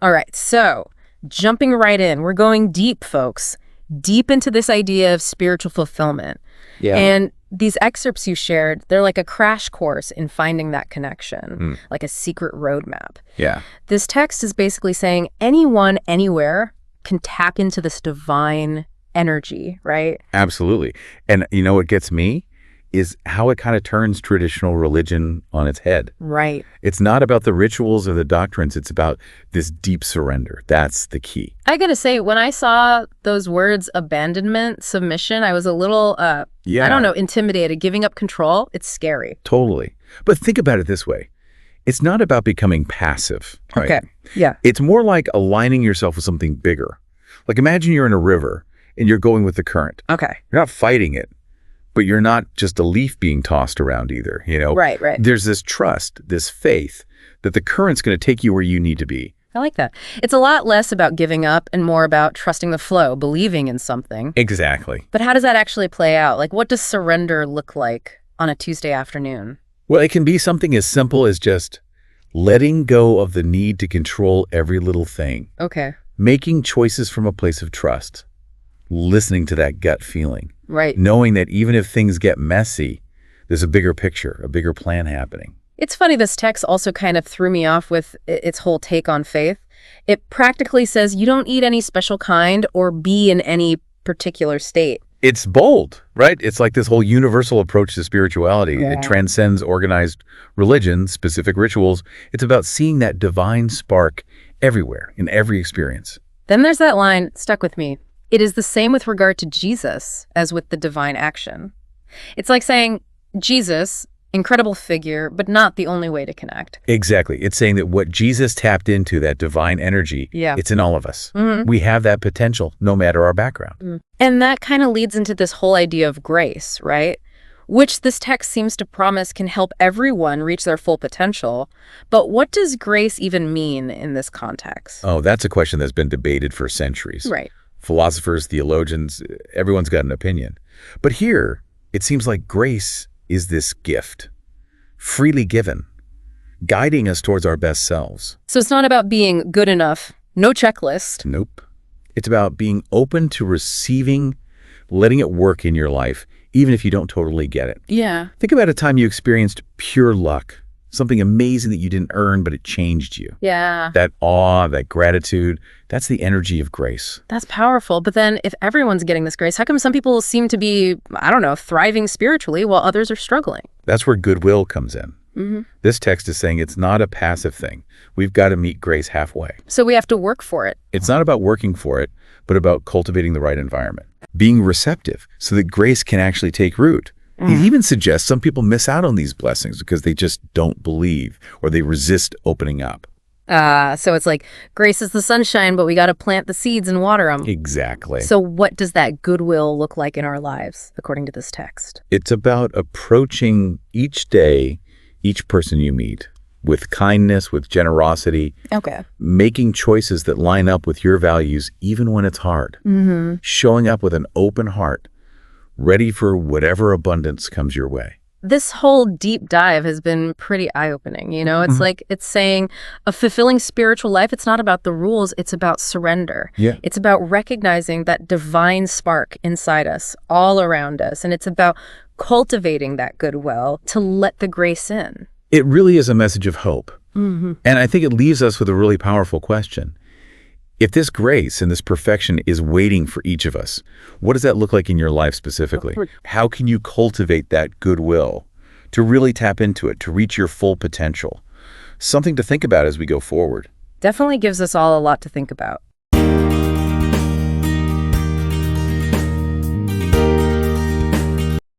All right, so jumping right in, we're going deep, folks, deep into this idea of spiritual fulfillment. Yeah. And these excerpts you shared, they're like a crash course in finding that connection, like a secret roadmap. Yeah. This text is basically saying anyone, anywhere can tap into this divine energy, right? Absolutely. And you know what gets me is how it kind of turns traditional religion on its head. Right. It's not about the rituals or the doctrines. It's about this deep surrender. That's the key. I gotta say, when I saw those words, abandonment, submission, I was a little, I don't know, intimidated. Giving up control, it's scary. Totally. But think about it this way. It's not about becoming passive, right? Okay, yeah. It's more like aligning yourself with something bigger. Like imagine you're in a river and you're going with the current. Okay. You're not fighting it, but you're not just a leaf being tossed around either, you know? Right. There's this trust, this faith that the current's going to take you where you need to be. I like that. It's a lot less about giving up and more about trusting the flow, believing in something. Exactly. But how does that actually play out? Like, what does surrender look like on a Tuesday afternoon? Well, it can be something as simple as just letting go of the need to control every little thing. Okay. Making choices from a place of trust. Listening to that gut feeling. Right. Knowing that even if things get messy, there's a bigger picture, a bigger plan happening. It's funny, this text also kind of threw me off with its whole take on faith. It practically says you don't eat any special kind or be in any particular state. It's bold, right? It's like this whole universal approach to spirituality. Yeah. It transcends organized religion, specific rituals. It's about seeing that divine spark everywhere, in every experience. Then there's that line, stuck with me. It is the same with regard to Jesus as with the divine action. It's like saying, Jesus, incredible figure, but not the only way to connect. Exactly. It's saying that what Jesus tapped into, that divine energy, it's in all of us. Mm-hmm. We have that potential no matter our background. And that kind of leads into this whole idea of grace, right? Which this text seems to promise can help everyone reach their full potential. But what does grace even mean in this context? Oh, that's a question that's been debated for centuries. Right. Philosophers, theologians, everyone's got an opinion. But here, it seems like grace is this gift, freely given, guiding us towards our best selves. So it's not about being good enough, no checklist. Nope. It's about being open to receiving, letting it work in your life, even if you don't totally get it. Yeah. Think about a time you experienced pure luck, something amazing that you didn't earn, but it changed you. Yeah. That awe, that gratitude, that's the energy of grace. That's powerful. But then if everyone's getting this grace, how come some people seem to be, I don't know, thriving spiritually while others are struggling? That's where goodwill comes in. Mm-hmm. This text is saying it's not a passive thing. We've got to meet grace halfway. So we have to work for it. It's not about working for it, but about cultivating the right environment. Being receptive so that grace can actually take root. He even suggests some people miss out on these blessings because they just don't believe or they resist opening up. So it's like grace is the sunshine, but we got to plant the seeds and water them. Exactly. So what does that goodwill look like in our lives, according to this text? It's about approaching each day, each person you meet, with kindness, with generosity. Okay. Making choices that line up with your values, even when it's hard. Mm-hmm. Showing up with an open heart, ready for whatever abundance comes your way. This whole deep dive has been pretty eye-opening, you know? It's like, it's saying a fulfilling spiritual life, it's not about the rules, it's about surrender. Yeah. It's about recognizing that divine spark inside us, all around us, and it's about cultivating that goodwill to let the grace in. It really is a message of hope. Mm-hmm. And I think it leaves us with a really powerful question. If this grace and this perfection is waiting for each of us, what does that look like in your life specifically? How can you cultivate that goodwill to really tap into it, to reach your full potential? Something to think about as we go forward. Definitely gives us all a lot to think about.